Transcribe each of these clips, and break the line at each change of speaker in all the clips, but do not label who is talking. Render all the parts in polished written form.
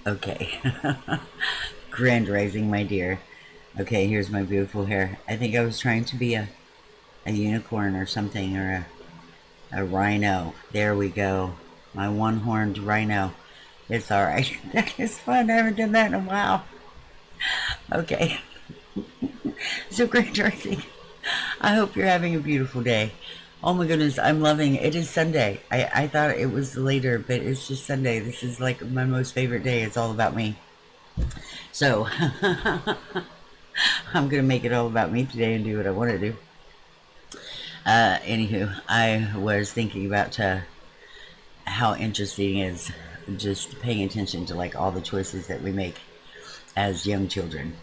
Okay. Grand rising, my dear. Okay, here's my beautiful hair. I think I was trying to be a unicorn or something, or a rhino. There we go. My one horned rhino. It's alright. That is fun. I haven't done that in a while. Okay. So, grand rising. I hope you're having a beautiful day. Oh my goodness, I'm loving it. It is Sunday. I thought it was later, but it's just Sunday. This is like my most favorite day. It's all about me. So, I'm going to make it all about me today and do what I want to do. Anywho, I was thinking about how interesting is just paying attention to like all the choices that we make as young children,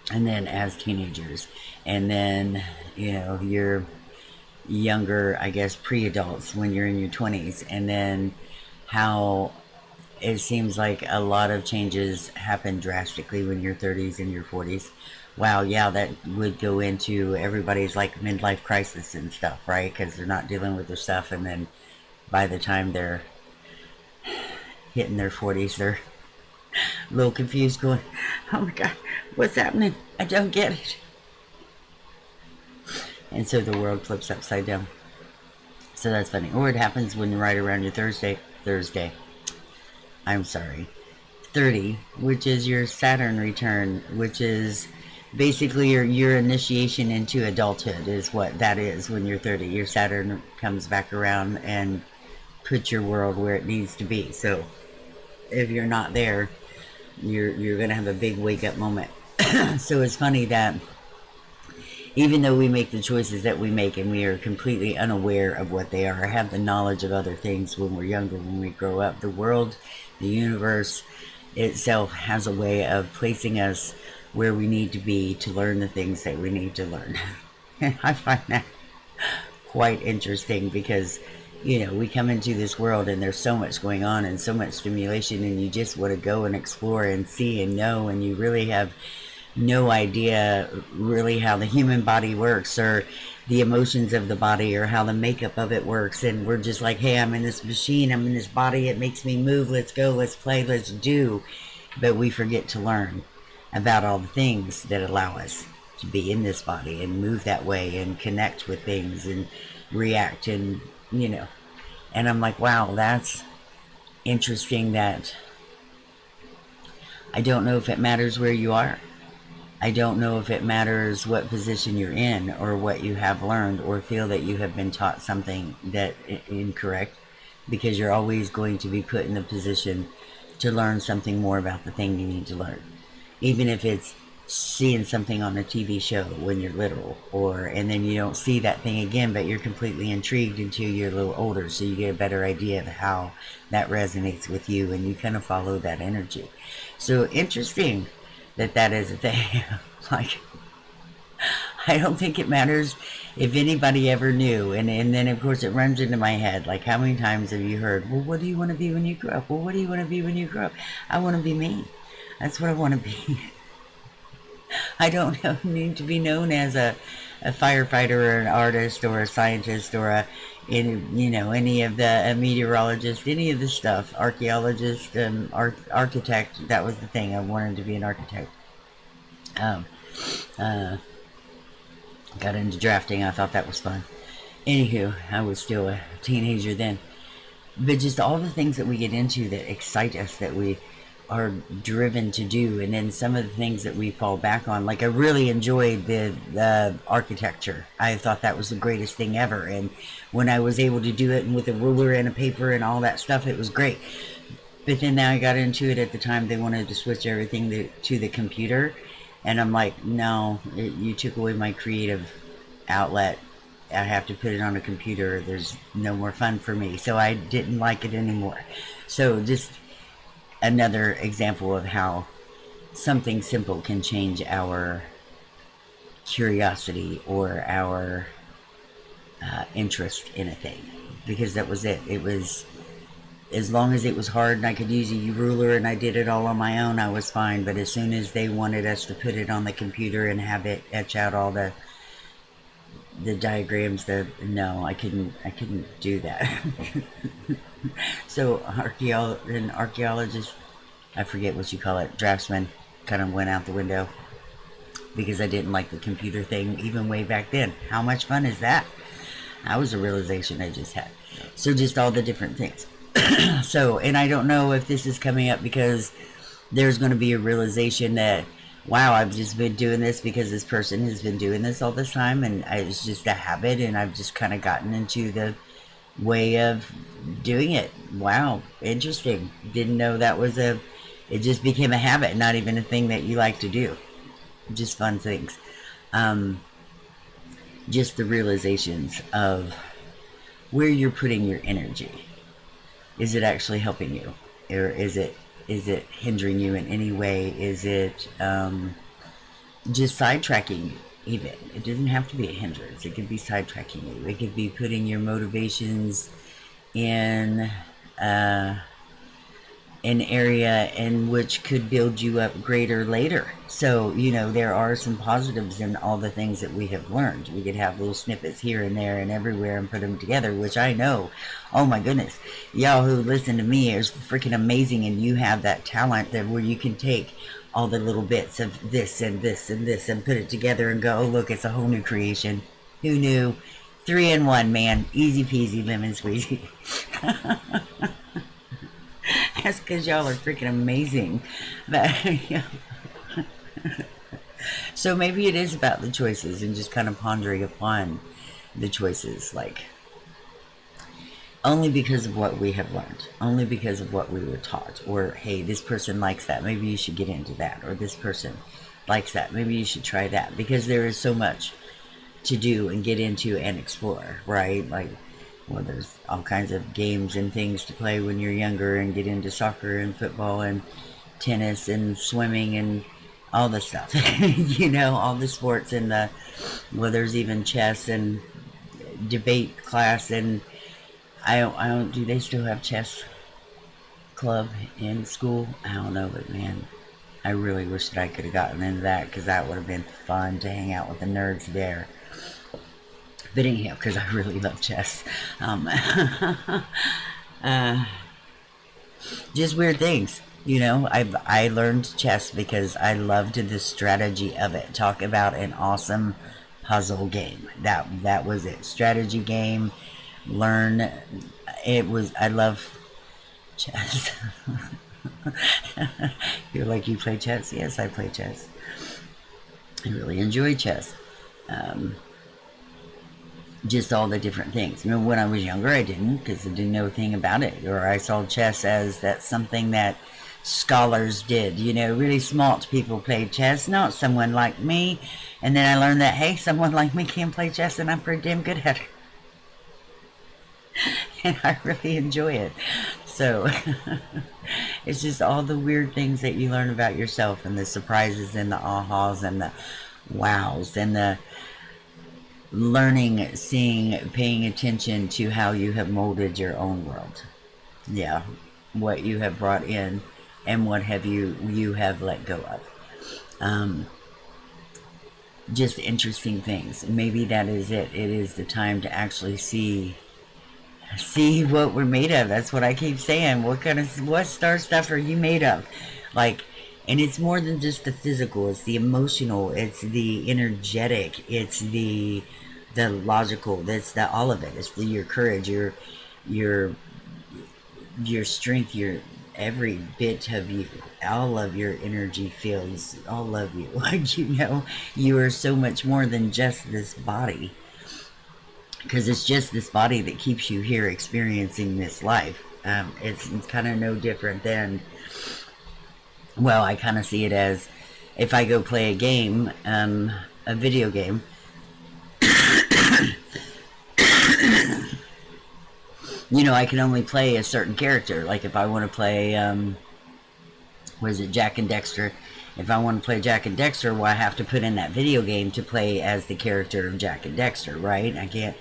and then as teenagers, and then you're younger, I guess, pre-adults when you're in your 20s, and then how it seems like a lot of changes happen drastically when you're 30s and your 40s. Wow, yeah, that would go into everybody's like midlife crisis and stuff, right? Because they're not dealing with their stuff, and then by the time they're hitting their 40s, they're a little confused, going, "Oh my God, what's happening? I don't get it." And so the world flips upside down. So that's funny. Or it happens when you're right around your Thursday. I'm sorry. 30, which is your Saturn return, which is basically your initiation into adulthood, is what that is when you're 30. Your Saturn comes back around and puts your world where it needs to be. So if you're not there, you're going to have a big wake up moment. So it's funny that even though we make the choices that we make and we are completely unaware of what they are, have the knowledge of other things when we're younger, when we grow up, the world, the universe itself has a way of placing us where we need to be to learn the things that we need to learn. And I find that quite interesting because, we come into this world and there's so much going on and so much stimulation, and you just want to go and explore and see and know, and you really have no idea really how the human body works, or the emotions of the body, or how the makeup of it works. And we're just like, hey, I'm in this machine, I'm in this body, it makes me move, let's go, let's play, let's do. But we forget to learn about all the things that allow us to be in this body and move that way and connect with things and react, and I'm like, wow, that's interesting. That I don't know if it matters where you are. I don't know if it matters what position you're in, or what you have learned, or feel that you have been taught something that incorrect, because you're always going to be put in the position to learn something more about the thing you need to learn. Even if it's seeing something on a TV show when you're little, and then you don't see that thing again, but you're completely intrigued until you're a little older, so you get a better idea of how that resonates with you, and you kind of follow that energy. So interesting that is a thing. Like, I don't think it matters if anybody ever knew. And then, of course, it runs into my head. Like, how many times have you heard, well, what do you want to be when you grow up? Well, what do you want to be when you grow up? I want to be me. That's what I want to be. I don't need to be known as a firefighter, or an artist, or a scientist, or any of the meteorologist, any of the stuff, archaeologist, architect. That was the thing. I wanted to be an architect. Um, uh, got into drafting. I thought that was fun. Anywho, I was still a teenager then. But just all the things that we get into that excite us, that we are driven to do, and then some of the things that we fall back on. Like, I really enjoyed the architecture. I thought that was the greatest thing ever, and when I was able to do it, and with a ruler and a paper and all that stuff, it was great. But then now I got into it, at the time they wanted to switch everything to the computer, and I'm like, no, you took away my creative outlet. I have to put it on a computer. There's no more fun for me. So I didn't like it anymore. So just another example of how something simple can change our curiosity, or our interest in a thing. Because that was it. It was, as long as it was hard and I could use a ruler and I did it all on my own, I was fine. But as soon as they wanted us to put it on the computer and have it etch out all the diagrams, no, I couldn't do that. So an archaeologist I forget what you call it, draftsman, kind of went out the window because I didn't like the computer thing even way back then. How much fun is that? That was a realization I just had. So just all the different things. So, and I don't know if this is coming up because there's going to be a realization that, wow, I've just been doing this because this person has been doing this all this time, and it's just a habit, and I've just kind of gotten into the way of doing it. Wow, interesting. Didn't know that was it just became a habit, not even a thing that you like to do. Just fun things. Just the realizations of where you're putting your energy. Is it actually helping you, or is it hindering you in any way? Is it just sidetracking you? Even it doesn't have to be a hindrance. It could be sidetracking you. It could be putting your motivations in an area in which could build you up greater later. So, you know, there are some positives in all the things that we have learned. We could have little snippets here and there and everywhere and put them together, which I know, oh my goodness, y'all who listen to me is freaking amazing, and you have that talent that where you can take all the little bits of this and this and this and put it together and go, oh look, it's a whole new creation. Who knew? 3-in-1, man. Easy peasy, lemon squeezy. That's because y'all are freaking amazing. But, you know. So maybe it is about the choices and just kind of pondering upon the choices, like only because of what we have learned, only because of what we were taught, or hey, this person likes that, maybe you should get into that, or this person likes that, maybe you should try that, because there is so much to do and get into and explore, right? Like, well, there's all kinds of games and things to play when you're younger and get into soccer and football and tennis and swimming and all the stuff. You know, all the sports and well, there's even chess and debate class, and I don't, do they still have chess club in school? I don't know, but man, I really wish that I could have gotten into that, because that would have been fun to hang out with the nerds there. But anyhow, because I really love chess. Just weird things, you know. I learned chess because I loved the strategy of it. Talk about an awesome puzzle game. That was it. Strategy game. Learn. It was. I love chess. You're like, you play chess? Yes, I play chess. I really enjoy chess. Just all the different things. You know, when I was younger, I didn't, because I didn't know a thing about it. Or I saw chess as that's something that scholars did. You know, really smart people played chess, not someone like me. And then I learned that, hey, someone like me can play chess, and I'm pretty damn good at it. And I really enjoy it. So, it's just all the weird things that you learn about yourself, and the surprises and the ahas and the wows and the learning, seeing, paying attention to how you have molded your own world. Yeah, what you have brought in and what have you have let go of. Just interesting things. Maybe that is it. It is the time to actually see what we're made of. That's what I keep saying. What star stuff are you made of? Like, and it's more than just the physical. It's the emotional. It's the energetic. It's the logical. That's the all of it. It's your courage, your strength, your every bit of you, all of your energy fields, all of you. Like, you know, you are so much more than just this body. Because it's just this body that keeps you here experiencing this life. It's kind of no different than, well, I kind of see it as if I go play a game, a video game. You know, I can only play a certain character. Like if I want to play, Jak and Dexter? If I want to play Jak and Dexter, well, I have to put in that video game to play as the character of Jak and Dexter, right? I can't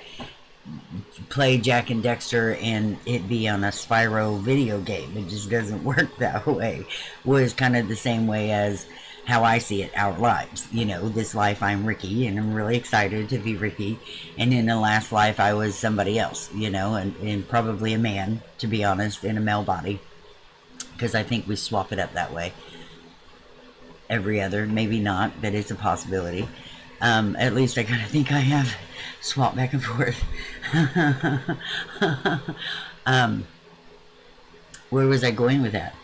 play Jak and Dexter and it be on a Spyro video game. It just doesn't work that way. Well, it's kind of the same way as how I see it, our lives. You know, this life I'm Ricky, and I'm really excited to be Ricky. And in the last life, I was somebody else, you know, and probably a man, to be honest, in a male body. because I think we swap it up that way. Every other, maybe not, but it's a possibility. At least I kind of think I have swapped back and forth. um, where was I going with that?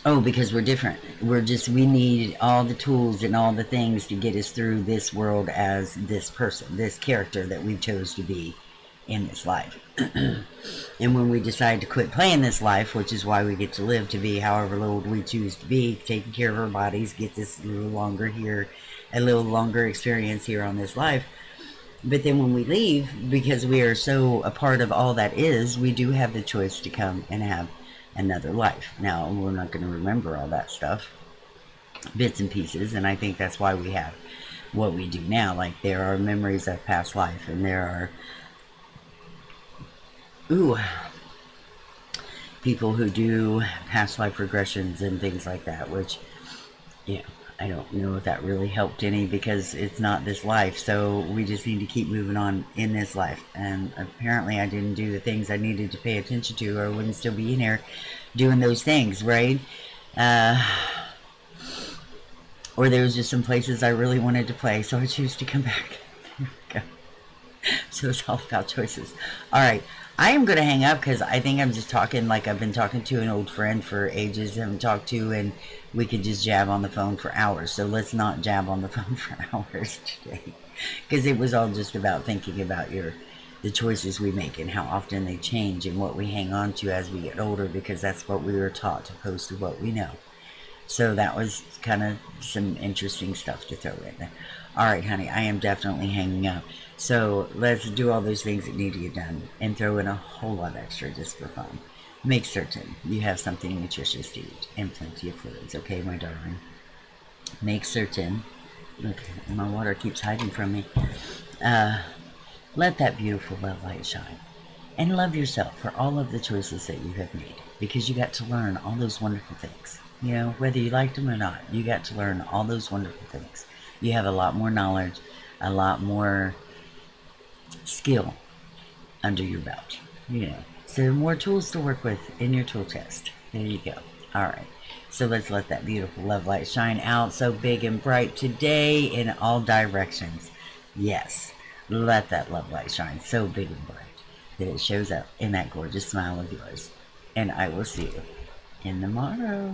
Oh, because we're different. We need all the tools and all the things to get us through this world as this person, this character that we chose to be in this life. And when we decide to quit playing this life, which is why we get to live to be however old we choose to be, taking care of our bodies, get this a little longer here, a little longer experience here on this life. But then when we leave, because we are so a part of all that is, we do have the choice to come and have another life. Now, we're not going to remember all that stuff, bits and pieces, and I think that's why we have what we do now. Like, there are memories of past life, and there are people who do past life regressions and things like that, which, yeah, I don't know if that really helped any, because it's not this life, so we just need to keep moving on in this life. And apparently I didn't do the things I needed to pay attention to, or I wouldn't still be in here doing those things, right? Or there was just some places I really wanted to play, so I choose to come back. There we go. So it's all about choices. All right. I am going to hang up because I think I'm just talking like I've been talking to an old friend for ages, haven't talked to, and we could just jab on the phone for hours. So let's not jab on the phone for hours today, because it was all just about thinking about the choices we make and how often they change and what we hang on to as we get older, because that's what we were taught opposed to what we know. So that was kind of some interesting stuff to throw in there. All right, honey, I am definitely hanging up. So let's do all those things that need to get done and throw in a whole lot extra just for fun. Make certain you have something nutritious to eat and plenty of fluids, okay, my darling? Make certain, look, my water keeps hiding from me. Let that beautiful love light shine. And love yourself for all of the choices that you have made, because you got to learn all those wonderful things. You know, whether you liked them or not, you got to learn all those wonderful things. You have a lot more knowledge, a lot more skill under your belt, you know. So more tools to work with in your tool chest. There you go. All right. So let's let that beautiful love light shine out so big and bright today in all directions. Yes. Let that love light shine so big and bright that it shows up in that gorgeous smile of yours. And I will see you in the morrow.